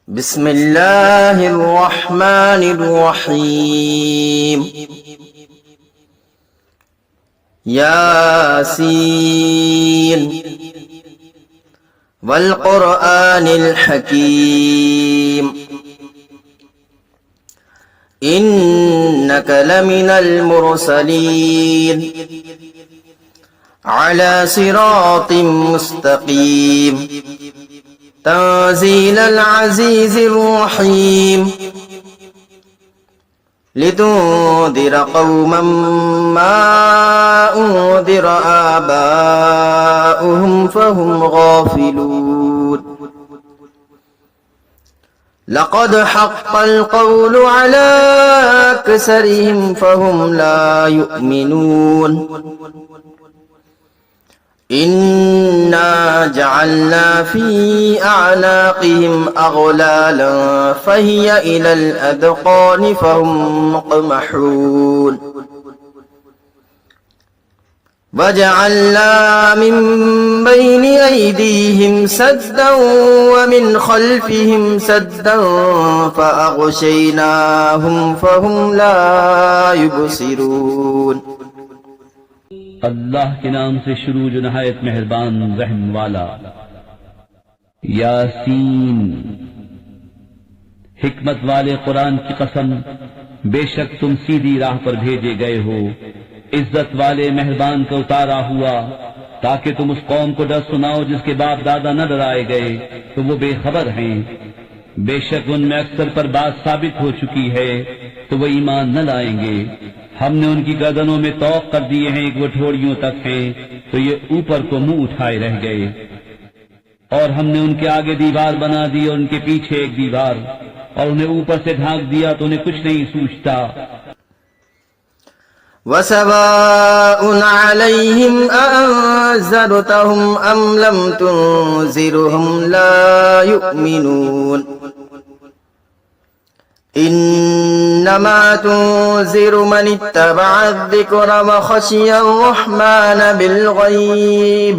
بسم اللہ الرحمن الرحیم یاسین والقرآن الحکیم انک لمن المرسلین علی صراط مستقیم تنزيل العزيز الرحيم لتنذر قوما ما أنذر آباؤهم فهم غافلون لقد حق القول على أكثرهم فهم لا يؤمنون إنا جعلنا في أعناقهم أغلالا فهي إلى الأذقان فهم مقمحون وجعلنا من بين أيديهم سدا ومن خلفهم سدا فأغشيناهم فهم لا يبصرون اللہ کے نام سے شروع جو نہایت مہربان رحم والا۔ یاسین، حکمت والے قرآن کی قسم، بے شک تم سیدھی راہ پر بھیجے گئے ہو، عزت والے مہربان کا اتارا ہوا، تاکہ تم اس قوم کو ڈر سناؤ جس کے باپ دادا نہ ڈرائے گئے تو وہ بے خبر ہیں۔ بے شک ان میں اکثر پر بات ثابت ہو چکی ہے تو وہ ایمان نہ لائیں گے۔ ہم نے ان کی گردنوں میں طوق کر دیے ہیں کہ وہ ٹھوڑیوں تک ہیں تو یہ اوپر کو منہ اٹھائے رہ گئے، اور ہم نے ان کے آگے دیوار بنا دی اور ان کے پیچھے ایک دیوار، اور انہیں اوپر سے ڈھانک دیا تو انہیں کچھ نہیں سوچتا۔ وَسَوَاءٌ عَلَيْهِمْ أَأَنذَرْتَهُمْ أَمْ لَمْ تُنذِرْهُمْ لَا يُؤْمِنُونَ إنما تنذر من اتبع الذكر وخشي الرحمن بالغيب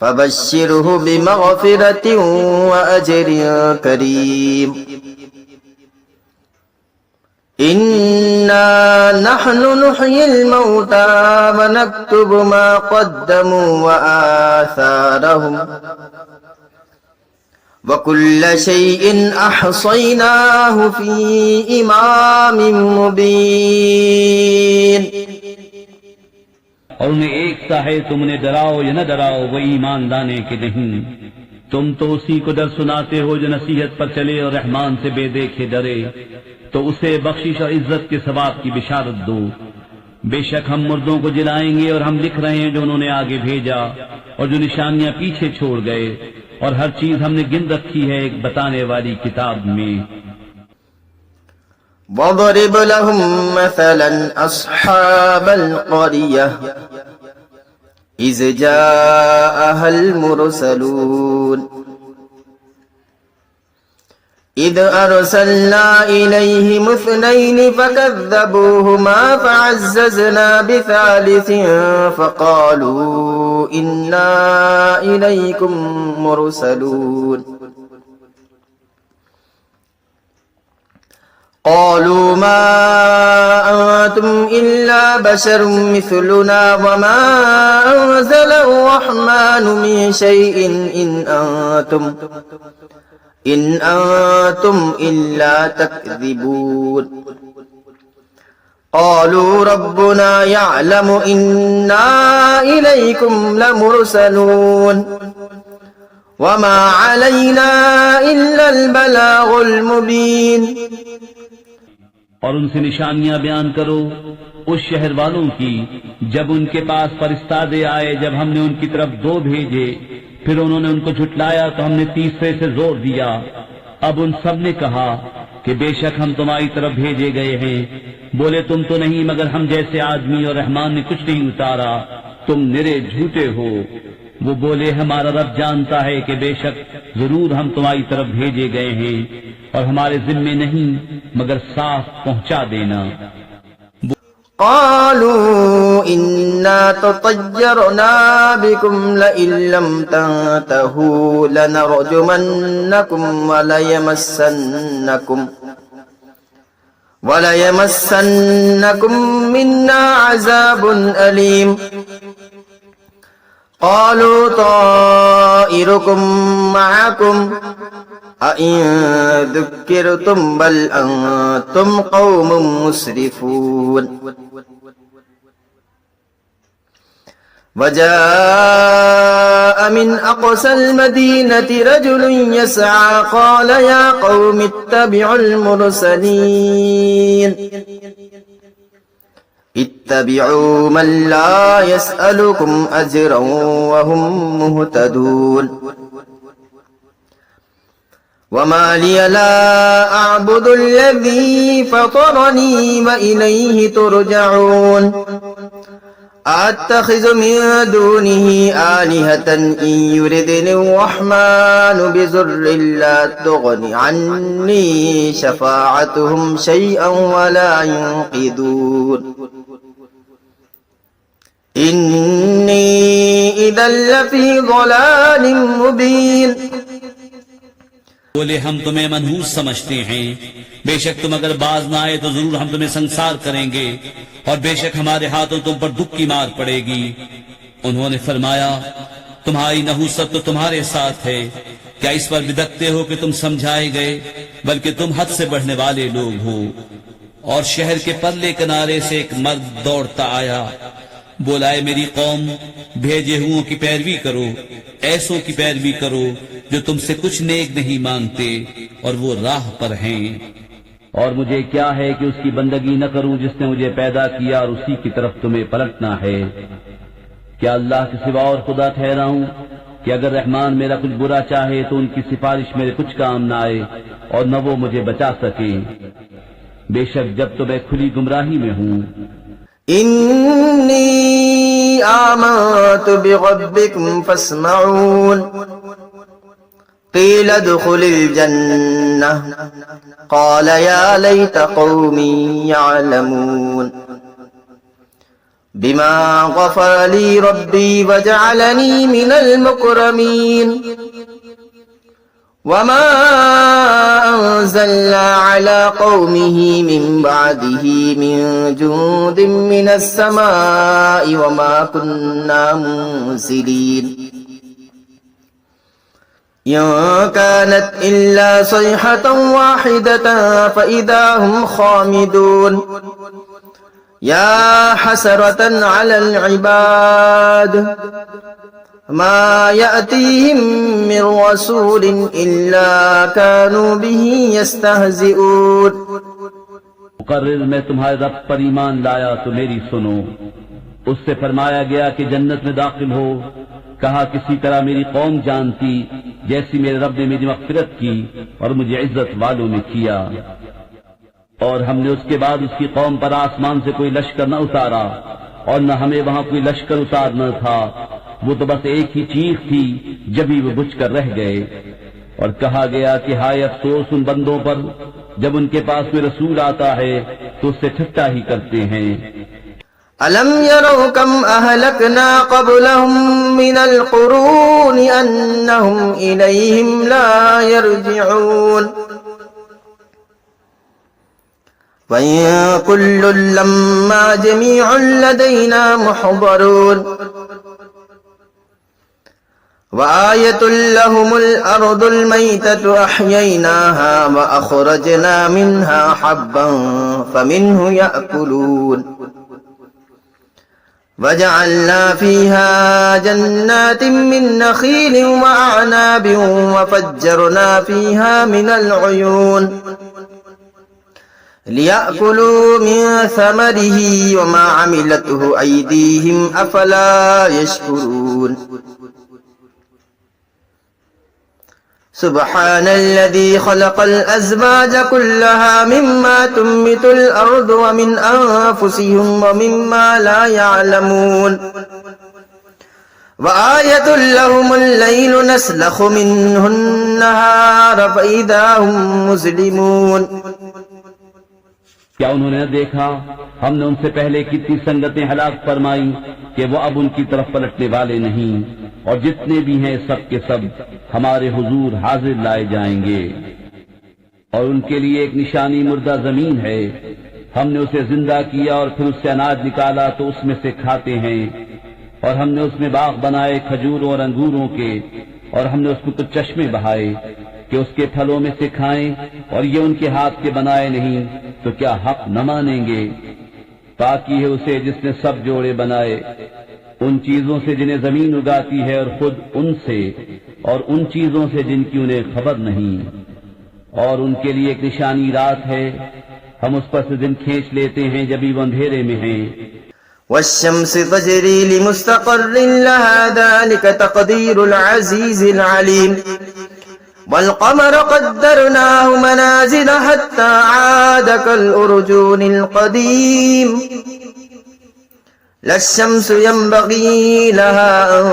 فبشره بمغفرة وأجر كريم إنا نحن نحيي الموتى ونكتب ما قدموا وآثارهم وَكُلَّ شَيْءٍ أَحْصَيْنَاهُ فِي إِمَامٍ مُبِينٍ۔ اور انہیں ایک سا ہے، تم انہیں ڈراؤ یا نہ ڈراؤ وہ ایمان لانے کے نہیں۔ تم تو اسی کو ڈر سناتے ہو جو نصیحت پر چلے اور رحمان سے بے دیکھے ڈرے، تو اسے بخشش اور عزت کے ثواب کی بشارت دو۔ بے شک ہم مردوں کو جلائیں گے اور ہم لکھ رہے ہیں جو انہوں نے آگے بھیجا اور جو نشانیاں پیچھے چھوڑ گئے، اور ہر چیز ہم نے گن رکھی ہے ایک بتانے والی کتاب میں۔ وَضْرِبْ لَهُمْ مَثَلًا أَصْحَابَ الْقَرْيَةِ إِذْ جَاءَهَا الْمُرْسَلُونَ إِذْ أَرْسَلْنَا إِلَيْهِمُ اثْنَيْنِ فَكَذَّبُوهُمَا فَعَزَّزْنَا بِثَالِثٍ فَقَالُوا إِنَّا إِلَيْكُمْ مُرْسَلُونَ قَالُوا مَا أَنْتُمْ إِلَّا بَشَرٌ مِثْلُنَا وَمَا أَنزَلَ الرَّحْمَنُ مِنْ شَيْءٍ إِنْ أَنْتُمْ إِلَّا تَكْذِبُونَ قَالُوا رَبُّنَا يَعْلَمُ إِنَّا إِلَيْكُمْ لَمُرْسَلُونَ وَمَا عَلَيْنَا إِلَّا الْبَلَاغُ الْمُبِينُ۔ اور ان سے نشانیاں بیان کرو اس شہر والوں کی جب ان کے پاس فرستادے آئے، جب ہم نے ان کی طرف دو بھیجے، پھر انہوں نے ان کو جھٹلایا تو ہم نے تیسرے سے زور دیا۔ اب ان سب نے کہا کہ بے شک ہم تمہاری طرف بھیجے گئے ہیں۔ بولے تم تو نہیں مگر ہم جیسے آدمی، اور رحمان نے کچھ نہیں اتارا، تم نرے جھوٹے ہو۔ وہ بولے ہمارا رب جانتا ہے کہ بے شک ضرور ہم تمہاری طرف بھیجے گئے ہیں، اور ہمارے ذمے نہیں مگر صاف پہنچا دینا۔ قالوا إنا تطيرنا بكم لئن لم تنتهوا لنرجمنكم وليمسنكم منا عذاب أليم قالوا طائركم معكم أئن ذكرتم بل أنتم قوم مسرفون وجاء من أقصى المدينة رجل يسعى قال يا قوم اتبعوا المرسلين اتبعوا من لا يسألكم أجرا وهم مهتدون وما لي لا أعبد الذي فطرني وإليه ترجعون أتخذ من دونه آلهة إن يردني الرحمن بضر لا تغن عني شفاعتهم شيئا ولا ينقذون إني إذا لفي ضلال مبين بولے ہم تمہیں منحوس سمجھتے ہیں، بے شک تم اگر باز نہ آئے تو ضرور ہم تمہیں سنسار کریں گے، اور بے شک ہمارے ہاتھوں تم پر دکھ کی مار پڑے گی۔ انہوں نے فرمایا تمہاری نحوست تو تمہارے ساتھ ہے، کیا اس پر بدکتے ہو کہ تم سمجھائے گئے؟ بلکہ تم حد سے بڑھنے والے لوگ ہو۔ اور شہر کے پرلے کنارے سے ایک مرد دوڑتا آیا، بولا اے میری قوم، بھیجے ہوں کی پیروی کرو، ایسوں کی پیروی کرو جو تم سے کچھ نیک نہیں مانگتے اور وہ راہ پر ہیں۔ اور مجھے کیا ہے کہ اس کی بندگی نہ کروں جس نے مجھے پیدا کیا اور اسی کی طرف تمہیں پلٹنا ہے۔ کیا اللہ کے سوا اور خدا ٹھہرا ہوں کہ اگر رحمان میرا کچھ برا چاہے تو ان کی سفارش میرے کچھ کام نہ آئے اور نہ وہ مجھے بچا سکے۔ بے شک جب تو میں کھلی گمراہی میں ہوں۔ إني آمنت بربكم فاسمعون قيل ادخل الجنة قال يا ليت قومي يعلمون بما غفر لي ربي وجعلني من المكرمين وما أنزلنا على قومه من بعده من جند من السماء وما كنا منزلين إن كانت إلا صيحة واحدة فإذا هم خامدون يا حسرة على العباد ما يأتيهم من رسول إلا كانوا به يستهزئون۔ مقرر میں تمہارے رب پر ایمان لایا تو میری سنو۔ اس سے فرمایا گیا کہ جنت میں داخل ہو، کہا کسی طرح میری قوم جانتی جیسی میرے رب نے میری مغفرت کی اور مجھے عزت والوں میں کیا۔ اور ہم نے اس کے بعد اس کی قوم پر آسمان سے کوئی لشکر نہ اتارا اور نہ ہمیں وہاں کوئی لشکر اتارنا تھا، وہ تو بس ایک ہی چیخ تھی جبھی وہ بجھ کر رہ گئے۔ اور کہا گیا کہ ہائے افسوس ان بندوں پر جب ان کے پاس کوئی رسول آتا ہے تو اس سے ٹھٹا ہی کرتے ہیں۔ أَلَمْ يَرَوْا كَمْ أَهْلَكْنَا قَبْلَهُمْ مِنَ الْقُرُونِ أَنَّهُمْ إِلَيْهِمْ لَا يَرْجِعُونَ وَإِن كُلٌّ لَّمَّا جَمِيعٌ لَّدَيْنَا مُحْضَرُونَ وآية لهم الأرض الميتة أحييناها وأخرجنا منها حبا فمنه يأكلون وجعلنا فيها جنات من نخيل وأعناب وفجرنا فيها من العيون ليأكلوا من ثمره وما عملته أيديهم أفلا يشكرون سبحان الذي خلق الأزواج كلها مما تنبت الأرض ومن أنفسهم ومما لا يعلمون وآية لهم الليل نسلخ منه النهار فإذا هم مظلمون کیا انہوں نے نہ دیکھا ہم نے ان سے پہلے کتنی سنگتیں ہلاک فرمائی کہ وہ اب ان کی طرف پلٹنے والے نہیں، اور جتنے بھی ہیں سب کے سب ہمارے حضور حاضر لائے جائیں گے۔ اور ان کے لیے ایک نشانی مردہ زمین ہے، ہم نے اسے زندہ کیا اور پھر اس سے اناج نکالا تو اس میں سے کھاتے ہیں، اور ہم نے اس میں باغ بنائے کھجوروں اور انگوروں کے، اور ہم نے اس میں کچھ چشمے بہائے کہ اس کے پھلوں میں سے کھائیں، اور یہ ان کے ہاتھ کے بنائے نہیں تو کیا حق نہ مانیں گے؟ پاکی ہے اسے جس نے سب جوڑے بنائے، ان چیزوں سے جنہیں زمین اگاتی ہے اور خود ان سے، اور ان چیزوں سے جن کی انہیں خبر نہیں۔ اور ان کے لیے ایک نشانی رات ہے، ہم اس پر سے دن کھینچ لیتے ہیں جبھی وہ اندھیرے میں ہیں۔ والشمس تجري لمستقر لها ذلك تقدير العزيز العليم والقمر قدرناه منازل حتى عاد كالأرجون القديم لا الشمس ينبغي لها أن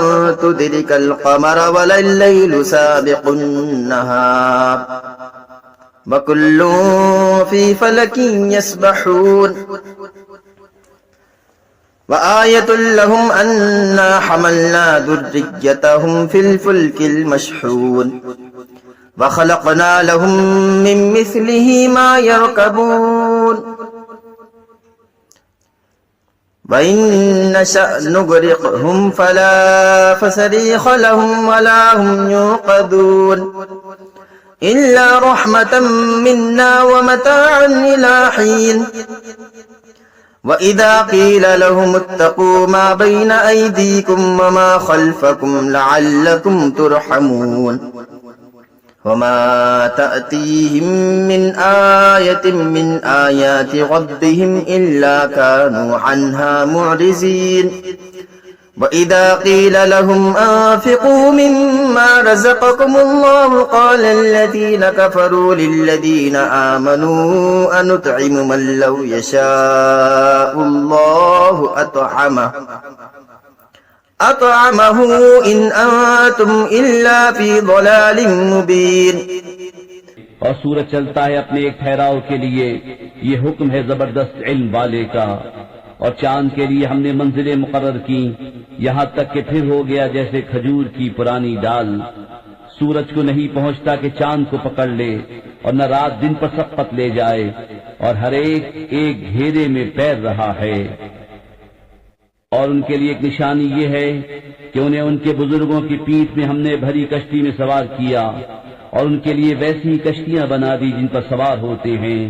تدرك القمر ولا الليل سابق النهار وكل في فلك يسبحون وآية لهم أنا حملنا ذريتهم في الفلك المشحون وخلقنا لهم من مثله ما يركبون وإن نشأ نغرقهم فلا فصريخ لهم ولا هم ينقذون إلا رحمة منا ومتاعا إلى حين وَإِذَا قِيلَ لَهُمُ اتَّقُوا مَا بَيْنَ أَيْدِيكُمْ وَمَا خَلْفَكُمْ لَعَلَّكُمْ تُرْحَمُونَ وَمَا تَأْتِيهِمْ مِنْ آيَةٍ مِنْ آيَاتِ رَبِّهِمْ إِلَّا كَانُوا عَنْهَا مُعْرِضِينَ وَإِذَا قِيلَ لَهُمْ أَنفِقُوا مِمَّا رَزَقَكُمُ اللَّهُ قَالَ الَّذِينَ كَفَرُوا لِلَّذِينَ آمَنُوا أَنُطْعِمُ مَن لَّوْ يَشَاءُ اللَّهُ أَطْعَمَهُ إِنْ أَنتُمْ إِلَّا فِي ضَلَالٍ مُّبِينٍ۔ اور سورج چلتا ہے اپنے ایک ٹھہراؤ کے لیے، یہ حکم ہے زبردست علم والے کا۔ اور چاند کے لیے ہم نے منزلیں مقرر کی، یہاں تک کہ پھر ہو گیا جیسے کھجور کی پرانی ڈال۔ سورج کو نہیں پہنچتا کہ چاند کو پکڑ لے، اور نہ رات دن پر سبقت لے جائے، اور ہر ایک ایک گھیرے میں پیر رہا ہے۔ اور ان کے لیے ایک نشانی یہ ہے کہ انہیں ان کے بزرگوں کی پیٹھ میں ہم نے بھری کشتی میں سوار کیا، اور ان کے لیے ویسی کشتیاں بنا دی جن پر سوار ہوتے ہیں،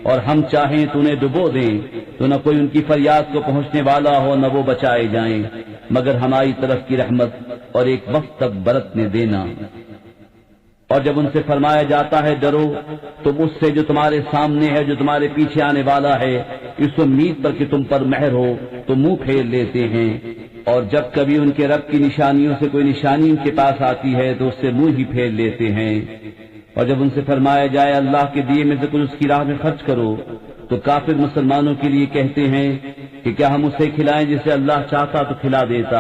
اور ہم چاہیں تو انہیں ڈبو دیں تو نہ کوئی ان کی فریاد کو پہنچنے والا ہو نہ وہ بچائے جائیں، مگر ہماری طرف کی رحمت اور ایک وقت تک برتنے دینا۔ اور جب ان سے فرمایا جاتا ہے ڈرو، تم اس سے جو تمہارے سامنے ہے، جو تمہارے پیچھے آنے والا ہے، اس امید پر کہ تم پر مہر ہو تو منہ پھیر لیتے ہیں، اور جب کبھی ان کے رب کی نشانیوں سے کوئی نشانی ان کے پاس آتی ہے تو اس سے منہ ہی پھیر لیتے ہیں۔ اور جب ان سے فرمایا جائے اللہ کے دیے میں سے کچھ اس کی راہ میں خرچ کرو، تو کافر مسلمانوں کے لیے کہتے ہیں کہ کیا ہم اسے کھلائیں جسے اللہ چاہتا تو کھلا دیتا،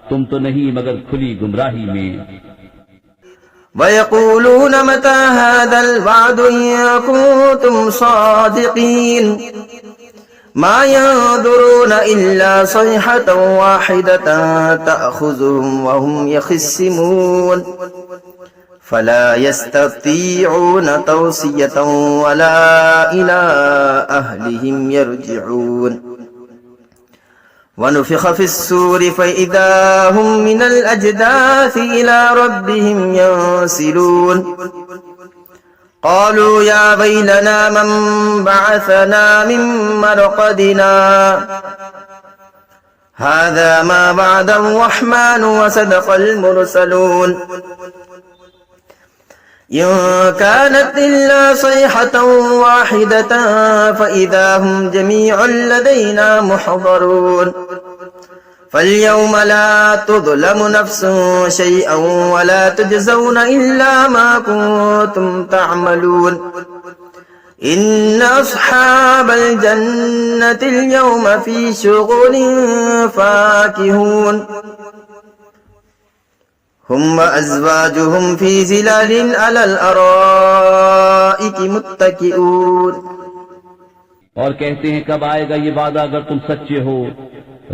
تم تو نہیں مگر کھلی گمراہی میں۔ وَيَقُولُونَ مَتَى هَذَا الْوَعْدُ إِن كُنتُمْ صَادِقِينَ مَا يَنظُرُونَ إِلَّا صَيْحَةً وَاحِدَةً تَأْخُذُهُمْ وَهُمْ يَخِصِّمُونَ فَلَا يَسْتَطِيعُونَ تَوْصِيَةً وَلَا إِلَىٰ أَهْلِهِمْ يَرْجِعُونَ وَنُفِخَ فِي الصُّورِ فَإِذَا هُم مِّنَ الْأَجْدَاثِ إِلَىٰ رَبِّهِمْ يَنسِلُونَ قَالُوا يَا وَيْلَنَا مَن بَعَثَنَا مِن مَّرْقَدِنَا هَٰذَا مَا وَعَدَ الرَّحْمَٰنُ وَصَدَقَ الْمُرْسَلُونَ إِن كَانَتْ إِلَّا صَيْحَةً وَاحِدَةً فَإِذَا هُمْ جَمِيعٌ لَّدَيْنَا مُحْضَرُونَ فَالْيَوْمَ لَا تُظْلَمُ نَفْسٌ شَيْئًا وَلَا تُجْزَوْنَ إِلَّا مَا كُنتُمْ تَعْمَلُونَ إِنَّ أَصْحَابَ الْجَنَّةِ الْيَوْمَ فِي شُغُلٍ فَاكِهُونَ هُمْ وَأَزْوَاجُهُمْ فِي ظِلَالٍ عَلَى الْأَرَائِكِ مُتَّكِئُونَ۔ اور کہتے ہیں کب آئے گا یہ وعدہ اگر تم سچے ہو.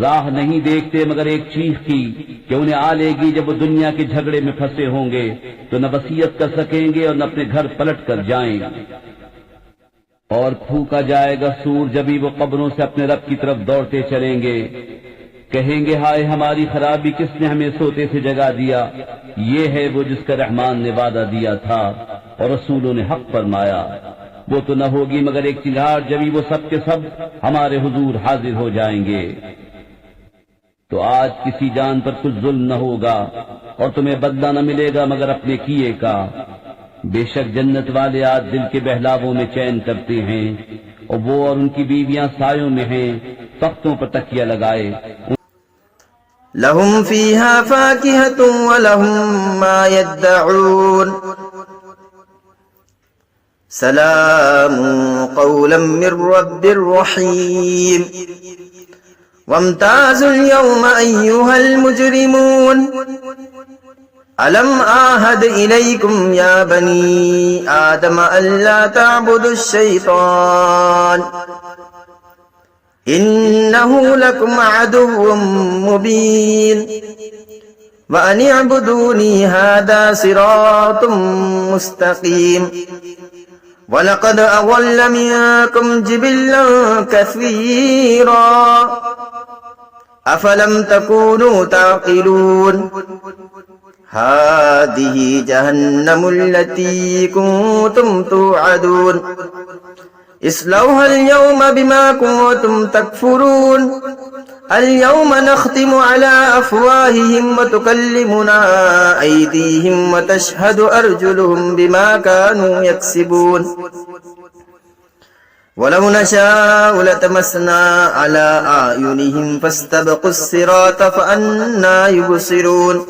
راہ نہیں دیکھتے مگر ایک چیخ کی کہ انہیں آ لے گی جب وہ دنیا کے جھگڑے میں پھنسے ہوں گے تو نہ وصیت کر سکیں گے اور نہ اپنے گھر پلٹ کر جائیں گے. اور پھونکا جائے گا سور جبھی وہ قبروں سے اپنے رب کی طرف دوڑتے چلیں گے. کہیں گے ہائے ہماری خرابی کس نے ہمیں سوتے سے جگا دیا. یہ ہے وہ جس کا رحمان نے وعدہ دیا تھا اور رسولوں نے حق فرمایا. وہ تو نہ ہوگی مگر ایک چنگھاڑ جبھی وہ سب کے سب ہمارے حضور حاضر ہو جائیں گے. تو آج کسی جان پر کچھ ظلم نہ ہوگا اور تمہیں بدلہ نہ ملے گا مگر اپنے کیے کا. بے شک جنت والے آج دل کے بہلاووں میں چین کرتے ہیں اور وہ اور ان کی بیویاں سایوں میں ہیں تختوں پر تکیہ لگائے. لهم فيها فاكهة ولهم ما يدعون سلام قولا من رب رحيم وامتازوا اليوم أيها المجرمون ألم أعهد إليكم يا بني آدم ألا تعبدوا الشيطان إنه لكم عدو مبين وأن اعبدوني هذا صراط مستقيم وَلَقَدْ أَضَلَّ مِنكُمْ جِبِلًّا كَثِيرًا أَفَلَمْ تَكُونُوا تَعْقِلُونَ هَذِهِ جَهَنَّمُ الَّتِي كُنتُمْ تُوعَدُونَ اصْلَوْهَا الْيَوْمَ بِمَا كُنتُمْ تَكْفُرُونَ اليوم نختم على أفواههم وتكلمنا أيديهم وتشهد أرجلهم بما كانوا يكسبون ولو نشاء لتمسنا على أعينهم فاستبقوا الصراط فأنى يبصرون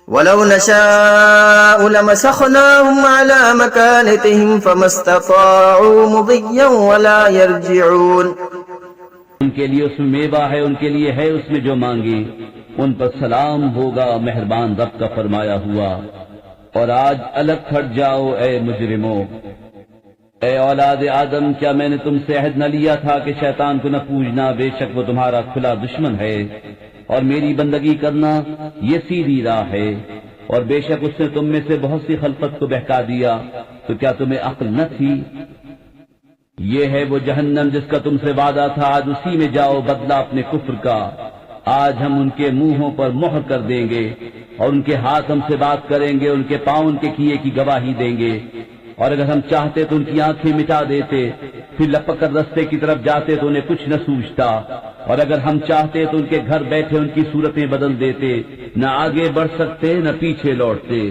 ولو نشاء لمسخناهم على مكانتهم فما استطاعوا مضيا ولا يرجعون. ان کے لیے اس میں میوہ ہے، ان کے لیے ہے اس میں جو مانگے. ان پر سلام ہوگا مہربان رب کا فرمایا ہوا. اور آج الگ پھٹ جاؤ اے مجرموں. اے اولاد آدم، کیا میں نے تم سے عہد نہ لیا تھا کہ شیطان کو نہ پوجنا، بے شک وہ تمہارا کھلا دشمن ہے، اور میری بندگی کرنا یہ سیدھی راہ ہے. اور بے شک اس نے تم میں سے بہت سی خلقت کو بہکا دیا، تو کیا تمہیں عقل نہ تھی؟ یہ ہے وہ جہنم جس کا تم سے وعدہ تھا، آج اسی میں جاؤ بدلہ اپنے کفر کا. آج ہم ان کے منہوں پر مہر کر دیں گے اور ان کے ہاتھ ہم سے بات کریں گے، ان کے پاؤں ان کے کیے کی گواہی دیں گے. اور اگر ہم چاہتے تو ان کی آنکھیں مٹا دیتے، پھر لپک کر رستے کی طرف جاتے تو انہیں کچھ نہ سوچتا. اور اگر ہم چاہتے تو ان کے گھر بیٹھے ان کی صورتیں بدل دیتے، نہ آگے بڑھ سکتے نہ پیچھے لوٹتے.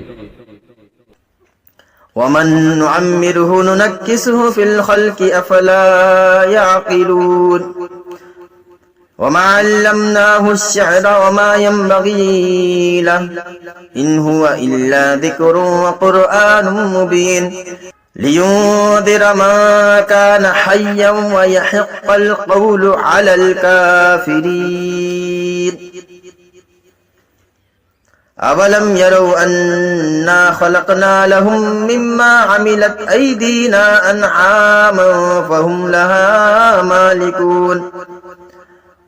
ومن نعمره ننكسه في الخلق أفلا يعقلون وما علمناه الشعر وما ينبغي له إن هو إلا ذكر وقرآن مبين لينذر من كان حيا ويحق القول على الكافرين أَوَلَمْ يَرَوْا أَنَّا خَلَقْنَا لَهُم مِّمَّا عَمِلَتْ أَيْدِينَا أَنْعَامًا فَهُمْ لَهَا مَالِكُونَ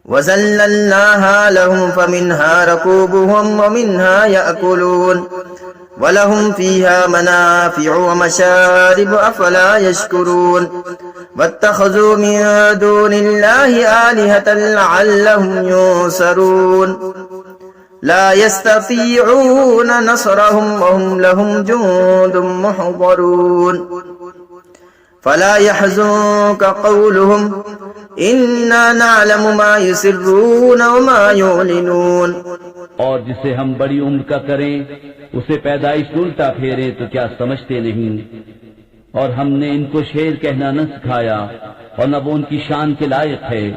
وَذَلَّلْنَاهَا لَهُمْ فَمِنْهَا رَكُوبُهُمْ وَمِنْهَا يَأْكُلُونَ وَلَهُمْ فِيهَا مَنَافِعُ وَمَشَارِبُ أَفَلَا يَشْكُرُونَ وَاتَّخَذُوا مِن دُونِ اللَّهِ آلِهَةً لَّعَلَّهُمْ يُنصَرُونَ لا يستطيعون نصرهم وهم لهم جند محضرون فلا يحزنك قولهم إنا نعلم ما يسرون وما يعلنون. اور جسے ہم بڑی عمر کا کریں اسے پیدائش الٹا پھیریں تو کیا سمجھتے نہیں؟ اور ہم نے ان کو شعر کہنا نہ سکھایا اور نہ وہ ان کی شان کے لائق ہے.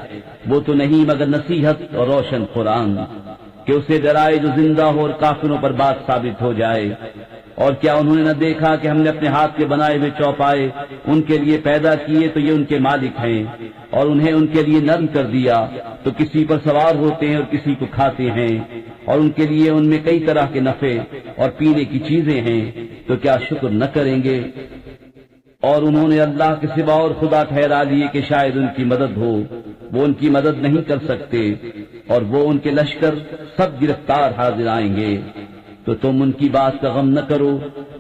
وہ تو نہیں مگر نصیحت اور روشن قرآن کہ اسے ڈرائے جو زندہ ہو اور کافروں پر بات ثابت ہو جائے. اور کیا انہوں نے نہ دیکھا کہ ہم نے اپنے ہاتھ کے بنائے ہوئے چوپائے ان کے لیے پیدا کیے تو یہ ان کے مالک ہیں، اور انہیں ان کے لیے نرم کر دیا تو کسی پر سوار ہوتے ہیں اور کسی کو کھاتے ہیں، اور ان کے لیے ان میں کئی طرح کے نفع اور پینے کی چیزیں ہیں، تو کیا شکر نہ کریں گے؟ اور انہوں نے اللہ کے سوا اور خدا ٹھہرا لیے کہ شاید ان کی مدد ہو، وہ ان کی مدد نہیں کر سکتے، اور وہ ان کے لشکر سب گرفتار حاضر آئیں گے۔ تو تم ان کی بات کا غم نہ کرو،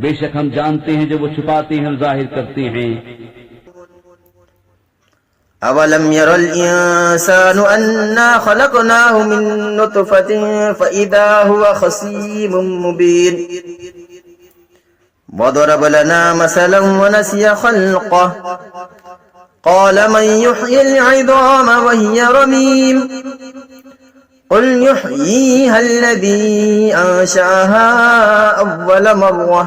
بے شک ہم جانتے ہیں جو وہ چھپاتے ہیں اور ظاہر کرتے ہیں۔ أولم ير الإنسان أنا خلقناه من نطفة فإذا هو خصيم مبين وضرب لنا مثلا ونسي خلقه قال من يحيي العظام وهي رميم قل يحييها الذي أنشأها أول مرة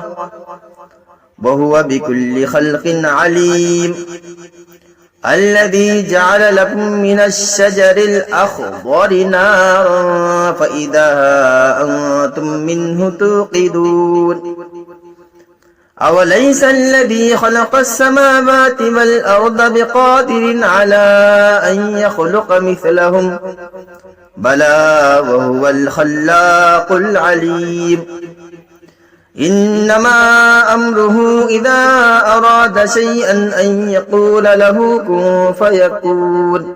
وهو بكل خلق عليم الذي جعل لكم من الشجر الأخضر نارا فإذا أنتم منه توقدون أوليس الذي خلق السماوات والأرض بقادر على أن يخلق مثلهم بلى وهو الخلاق العليم إنما أمره إذا أراد شيئا أن يقول له كن فيكون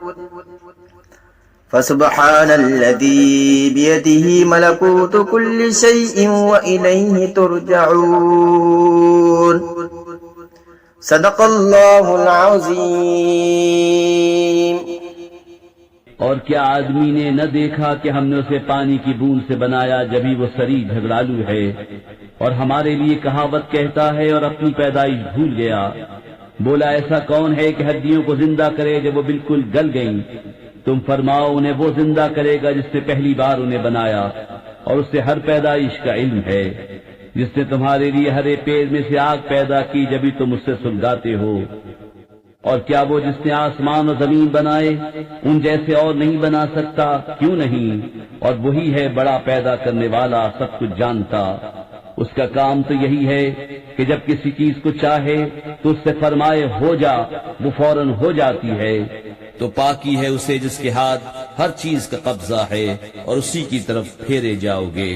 فسبحان الذي بيده ملكوت كل شيء وإليه ترجعون صدق الله العظيم۔ اور کیا آدمی نے نہ دیکھا کہ ہم نے اسے پانی کی بوند سے بنایا جبھی وہ سری جھگڑالو ہے، اور ہمارے لیے کہاوت کہتا ہے اور اپنی پیدائش بھول گیا۔ بولا ایسا کون ہے کہ ہڈیوں کو زندہ کرے جب وہ بالکل گل گئیں؟ تم فرماؤ انہیں وہ زندہ کرے گا جس نے پہلی بار انہیں بنایا، اور اس سے ہر پیدائش کا علم ہے، جس نے تمہارے لیے ہر ایک پیڑ میں سے آگ پیدا کی جبھی تم اس سے سلگاتے ہو۔ اور کیا وہ جس نے آسمان اور زمین بنائے ان جیسے اور نہیں بنا سکتا؟ کیوں نہیں؟ اور وہی ہے بڑا پیدا کرنے والا، سب کچھ جانتا۔ اس کا کام تو یہی ہے کہ جب کسی چیز کو چاہے تو اس سے فرمائے ہو جا، وہ فوراً ہو جاتی ہے۔ تو پاکی ہے اسے جس کے ہاتھ ہر چیز کا قبضہ ہے، اور اسی کی طرف پھیرے جاؤ گے۔